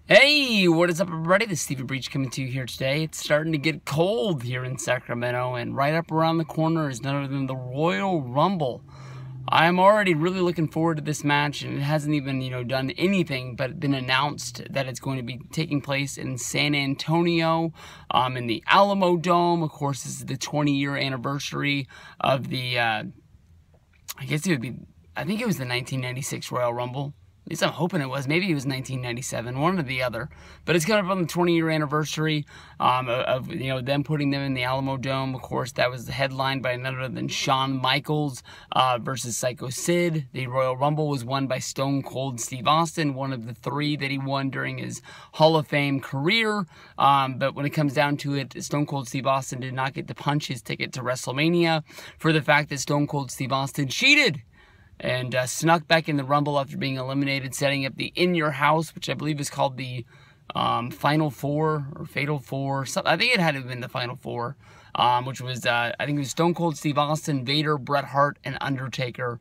Hey, what is up, everybody? This is Stevie Breach coming to you here today. It's starting to get cold here in Sacramento, and right up around the corner is none other than the Royal Rumble. I'm already really looking forward to this match, and it hasn't even, done anything but been announced that it's going to be taking place in San Antonio, in the Alamo Dome. Of course, this is the 20-year anniversary of the, I think it was the 1996 Royal Rumble. At least I'm hoping it was. Maybe it was 1997, one or the other. But it's coming up on the 20-year anniversary of them putting them in the Alamo Dome. Of course, that was headlined by none other than Shawn Michaels versus Psycho Sid. The Royal Rumble was won by Stone Cold Steve Austin, one of the three that he won during his Hall of Fame career. But when it comes down to it, Stone Cold Steve Austin did not get to punch his ticket to WrestleMania for the fact that Stone Cold Steve Austin cheated and snuck back in the Rumble after being eliminated, setting up the In Your House, which I believe is called the Final Four or Fatal Four. I think it had to have been the Final Four, which was, I think it was Stone Cold Steve Austin, Vader, Bret Hart, and Undertaker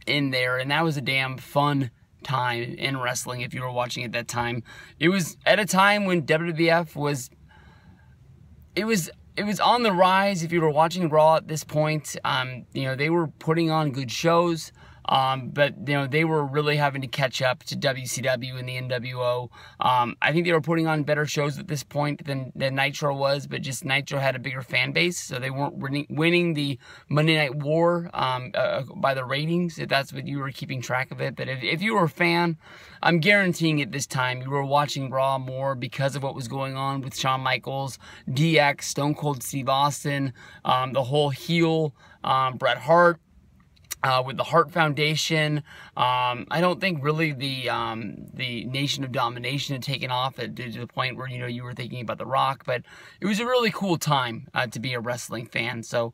in there. And that was a damn fun time in wrestling if you were watching at that time. It was at a time when WWF was... It was on the rise. If you were watching Raw at this point, they were putting on good shows, but they were really having to catch up to WCW and the NWO. I think they were putting on better shows at this point than Nitro was, but just Nitro had a bigger fan base, so they weren't winning the Monday Night War by the ratings, if that's what you were keeping track of it. But if you were a fan, I'm guaranteeing at this time you were watching Raw more because of what was going on with Shawn Michaels, DX, Stone Cold Steve Austin, the whole heel Bret Hart. With the Hart Foundation, I don't think really the Nation of Domination had taken off to the point where you were thinking about The Rock, but it was a really cool time to be a wrestling fan. So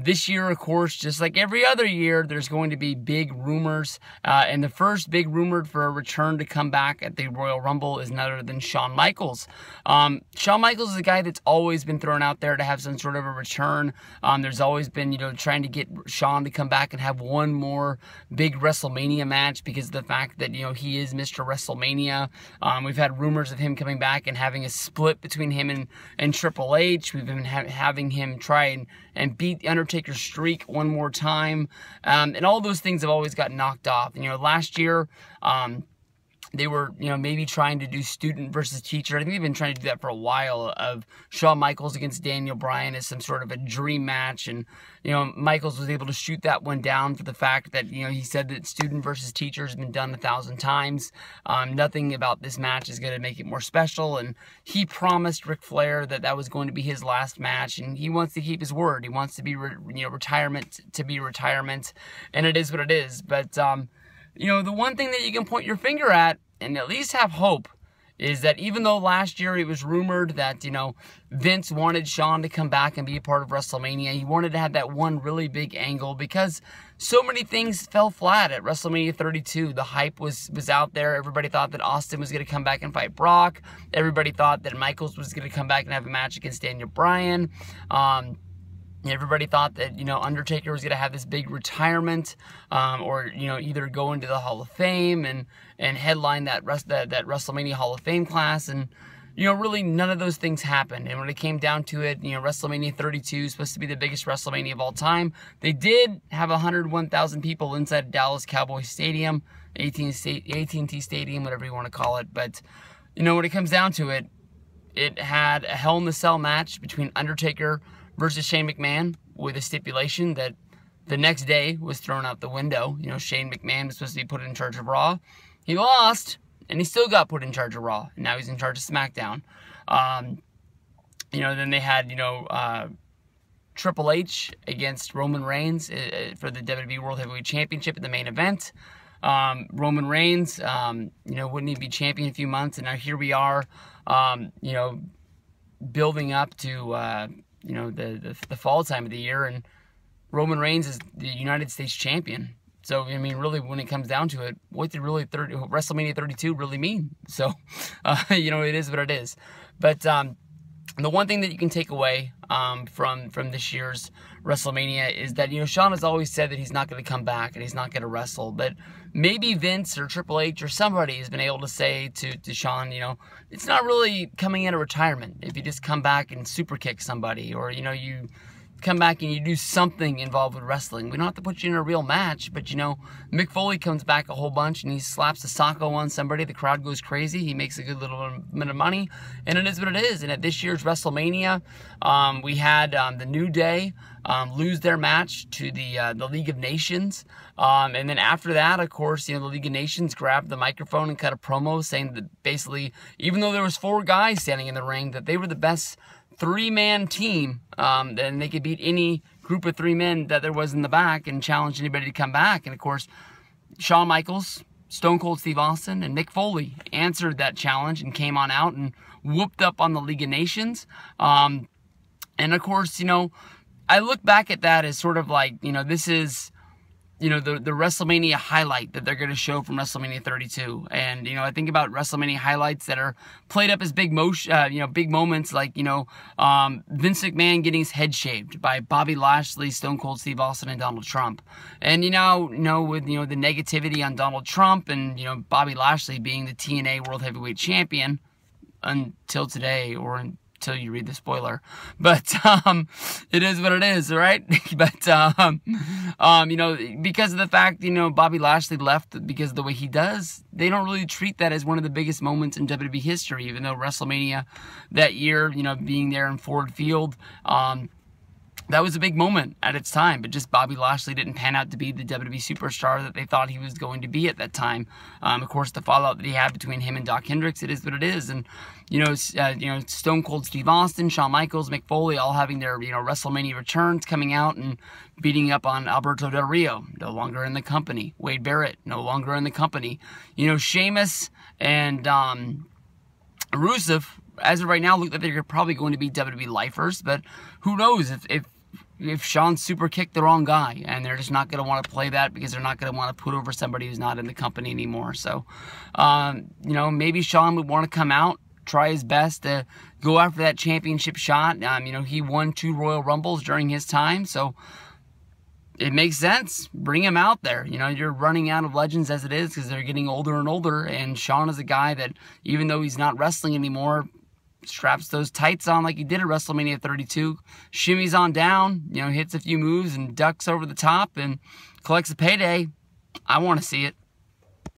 this year, of course, just like every other year, there's going to be big rumors, and the first big rumor for a return to come back at the Royal Rumble is none other than Shawn Michaels. Shawn Michaels is a guy that's always been thrown out there to have some sort of a return. There's always been trying to get Shawn to come back and have one more big WrestleMania match because of the fact that he is Mr. WrestleMania. We've had rumors of him coming back and having a split between him and Triple H. We've been having him try and beat the Undertaker's streak one more time, and all those things have always got knocked off. Last year they were, maybe trying to do student versus teacher. I think they've been trying to do that for a while, of Shawn Michaels against Daniel Bryan as some sort of a dream match. And, Michaels was able to shoot that one down for the fact that, he said that student versus teacher has been done 1,000 times. Nothing about this match is going to make it more special. And he promised Ric Flair that that was going to be his last match. And he wants to keep his word. He wants to be, retirement to be retirement. And it is what it is. But, the one thing that you can point your finger at and at least have hope is that even though last year it was rumored that, Vince wanted Shawn to come back and be a part of WrestleMania, he wanted to have that one really big angle because so many things fell flat at WrestleMania 32. The hype was out there. Everybody thought that Austin was going to come back and fight Brock. Everybody thought that Michaels was going to come back and have a match against Daniel Bryan. Everybody thought that, Undertaker was going to have this big retirement, or, either go into the Hall of Fame and headline that WrestleMania Hall of Fame class. And, really none of those things happened. And when it came down to it, WrestleMania 32 is supposed to be the biggest WrestleMania of all time. They did have 101,000 people inside Dallas Cowboys Stadium, AT&T Stadium, whatever you want to call it. But, when it comes down to it, it had a Hell in the Cell match between Undertaker versus Shane McMahon, with a stipulation that the next day was thrown out the window. Shane McMahon was supposed to be put in charge of Raw. He lost, and he still got put in charge of Raw. And now he's in charge of SmackDown. Then they had, Triple H against Roman Reigns for the WWE World Heavyweight Championship in the main event. Roman Reigns, wouldn't even be champion in a few months, and now here we are, building up to, the fall time of the year, and Roman Reigns is the United States champion. So, really, when it comes down to it, what did really WrestleMania 32 really mean? So, it is what it is. But the one thing that you can take away from this year's WrestleMania is that, Shawn has always said that he's not going to come back and he's not going to wrestle. But maybe Vince or Triple H or somebody has been able to say to Shawn, it's not really coming out of retirement if you just come back and super kick somebody, or, you come back and you do something involved with wrestling. We don't have to put you in a real match, but, Mick Foley comes back a whole bunch and he slaps a socko on somebody. The crowd goes crazy. He makes a good little bit of money, and it is what it is. And at this year's WrestleMania, we had the New Day lose their match to the League of Nations. And then after that, of course, the League of Nations grabbed the microphone and cut a promo saying that basically, even though there was 4 guys standing in the ring, that they were the best 3-man team, and they could beat any group of 3 men that there was in the back and challenge anybody to come back. And of course, Shawn Michaels, Stone Cold Steve Austin, and Mick Foley answered that challenge and came on out and whooped up on the League of Nations. And of course, I look back at that as sort of like, this is, the WrestleMania highlight that they're going to show from WrestleMania 32. And, I think about WrestleMania highlights that are played up as big moments like, Vince McMahon getting his head shaved by Bobby Lashley, Stone Cold Steve Austin, and Donald Trump. And, with, the negativity on Donald Trump and, Bobby Lashley being the TNA World Heavyweight Champion until today, or until you read the spoiler, but it is what it is, right? But because of the fact Bobby Lashley left because of the way he does, they don't really treat that as one of the biggest moments in WWE history, even though WrestleMania that year, being there in Ford Field, that was a big moment at its time, but just Bobby Lashley didn't pan out to be the WWE superstar that they thought he was going to be at that time. Of course, the fallout that he had between him and Doc Hendricks, it is what it is. And, Stone Cold Steve Austin, Shawn Michaels, Mick Foley, all having their, WrestleMania returns, coming out and beating up on Alberto Del Rio, no longer in the company. Wade Barrett, no longer in the company. Sheamus and Rusev, as of right now, look like they're probably going to be WWE lifers, but who knows if Shawn super kicked the wrong guy, and they're just not going to want to play that because they're not going to want to put over somebody who's not in the company anymore. So, maybe Shawn would want to come out, try his best to go after that championship shot. He won 2 Royal Rumbles during his time, so it makes sense. Bring him out there. You're running out of legends as it is because they're getting older and older, and Shawn is a guy that, even though he's not wrestling anymore, straps those tights on like he did at WrestleMania 32, shimmies on down, hits a few moves and ducks over the top and collects a payday. I want to see it.